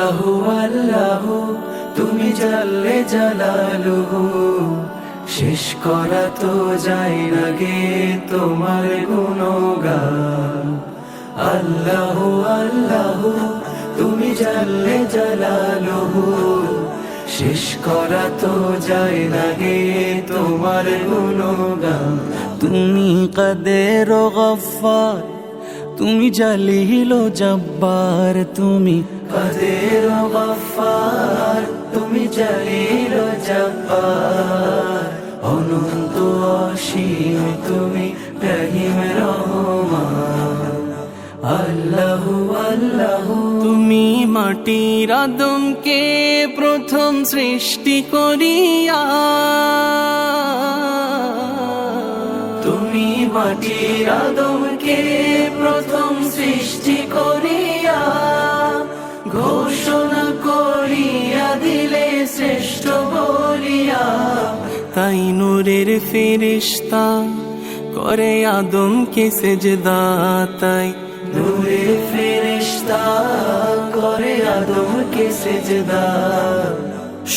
আল্লাহু আল্লাহু তুমি জাল্লে জালালুহু, শেষ করা তো যায় না গে তোমার গুণগান। আল্লাহু আল্লাহু তুমি জাল্লে জালালুহু, শেষ করা তো যায় না গে তোমার গুণগান। তুমি কাদের ও গফফার, তুমি জালিল ও জব্বার, তুমি কাদের ও গফফার, তুমি জালিল ও জব্বার। অনন্ত অসীম তুমি রহিম রহমান। আল্লাহু আল্লাহু তুমি মাটির আদমকে প্রথম সৃষ্টি করিয়া, তুমি মাটির আদমকে প্রথম সৃষ্টি করিয়া, ঘোষণা করিয়া দিলে শ্রেষ্ঠ বলিয়া। তাই নূরের ফেরেশতা করে আদমকে সেজদা, তাই নূরের ফেরেশতা করে আদমকে সেজদা।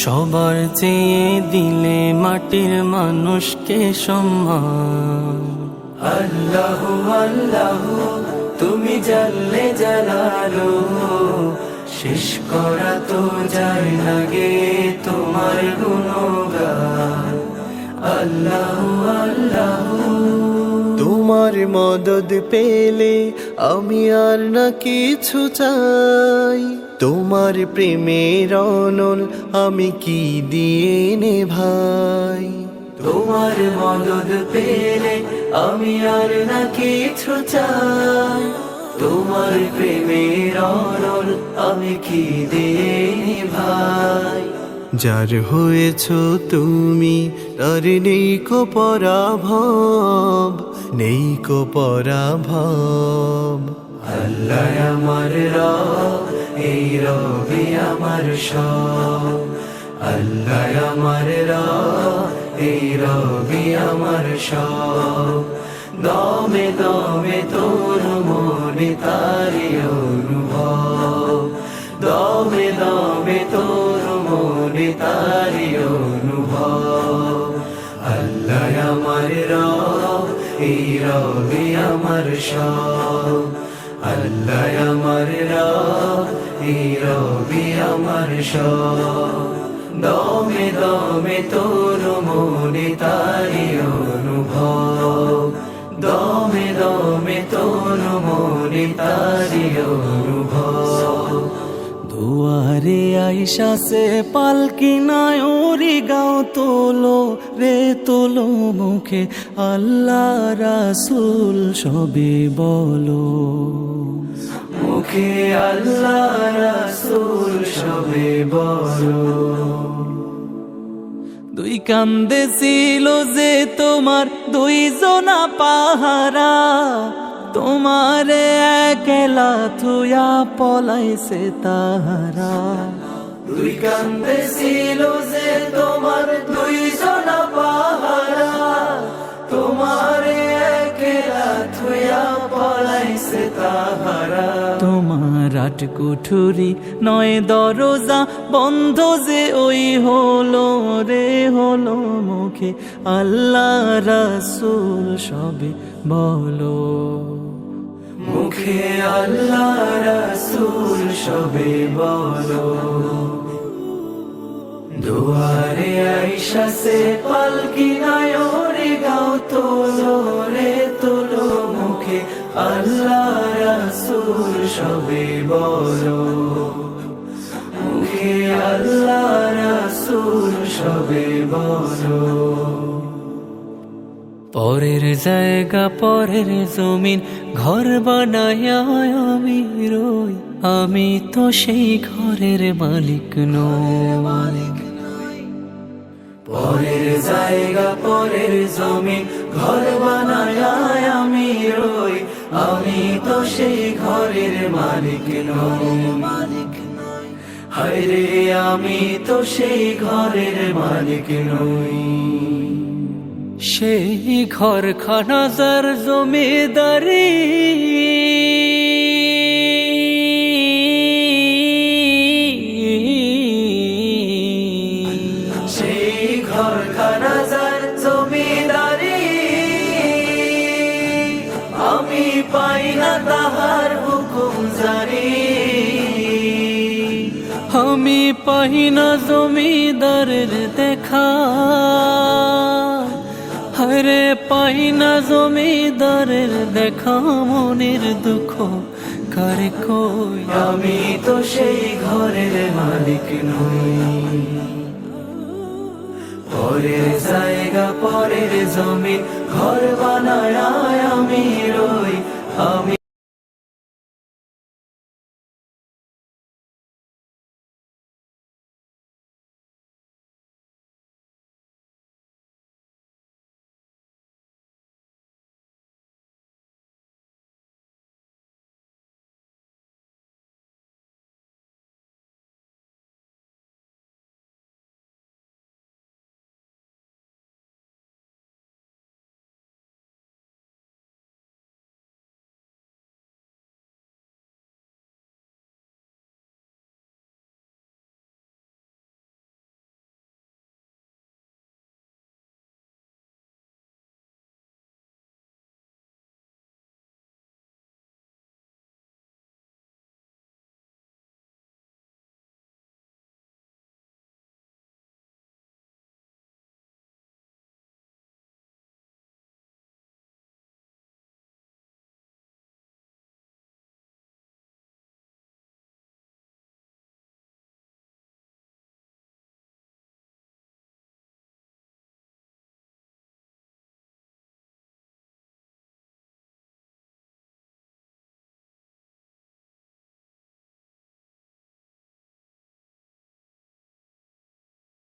সবার চেয়ে দিলে মাটির মানুষকে সম্মান। আল্লাহু আল্লাহু তুমি জাল্লে জালালুহু, শেষ করা তো যায় না গে তোমার গুণগান। আল্লাহু আল্লাহু তোমার মদদ পেলে আমি আর না কিছু চাই, তোমার প্রেমের অনল আমি কি দিয়ে নে ভাই। তোমার মদদ পেলে আমি আর না কিছু চাই, তোমার প্রেমের অনল আমি কি দিয়ে ভাই। যার হয়েছ তুমি তার নেই কো পরাভব, নেই কো পরাভব। আল্লাহ আমার রব, এই রবি আমার সব। আল্লাহ আমার রব, এই রবি আমার সব। দমে দমে তোর মনে তারি অনুভব, দমে দমে তোর মনে তারি অনুভব। আল্লাহ আমার রব, এই রবি আমার সব। আল্লাহ আমার রব, এই রবি আমার সব। দমে দমে তোর মনে তারি অনুভব, দমে দমে তোর মনে তারি অনুভব। দুয়ারে আইসা সে পালকি নাই ওরি গাও তোলো রে তোলো, মুখে আল্লাহ রাসূল সবে বলো। মুখে আল্লাহ রাসূল সবে বলো। দুই কান্দে ছিল যে তোমার দুইজনা পাহারা, তোমারে একলা থুয়া পলাইছে তাহারা। দুই কান্দে ছিল যে তোমার দুইজনা পাহারা, তোমারে একলা থুয়া পলাইছে তাহারা। তোমার আট কুঠুরি নয় দরজা বন্ধ যে ওই হলো রে হলো, মুখে আল্লাহ রাসূল সবে বলো। মুখে আল্লাহ রাসূল সবে বলো। দুয়ারে আইসা সে পালকি নাই ওরে গাও তোলো রে তোলো, মুখে আল্লাহ রাসূল সবে বলো। মুখে আল্লাহ রাসূল সবে বলো। পরের জায়গা পরের জমিন ঘর বানায় আমি রই, আমি তো সেই ঘরের মালিক নই। পরের জায়গা পরের জমিন ঘর বানায় আমি রই, আমি তো সেই ঘরের মালিক নই। হায়রে আমি তো সেই ঘরের মালিক নই। সেই ঘর খানা যার জমিদারি, আমি পাই না জমিদারের দেখা, হরে পাই না জমিদারের দেখা, মনের দুঃখ কারে কই। আমি তো সেই ঘরের মালিক নই, পরের জায়গা পরের জমি ঘর বানায় আমি রই। আমি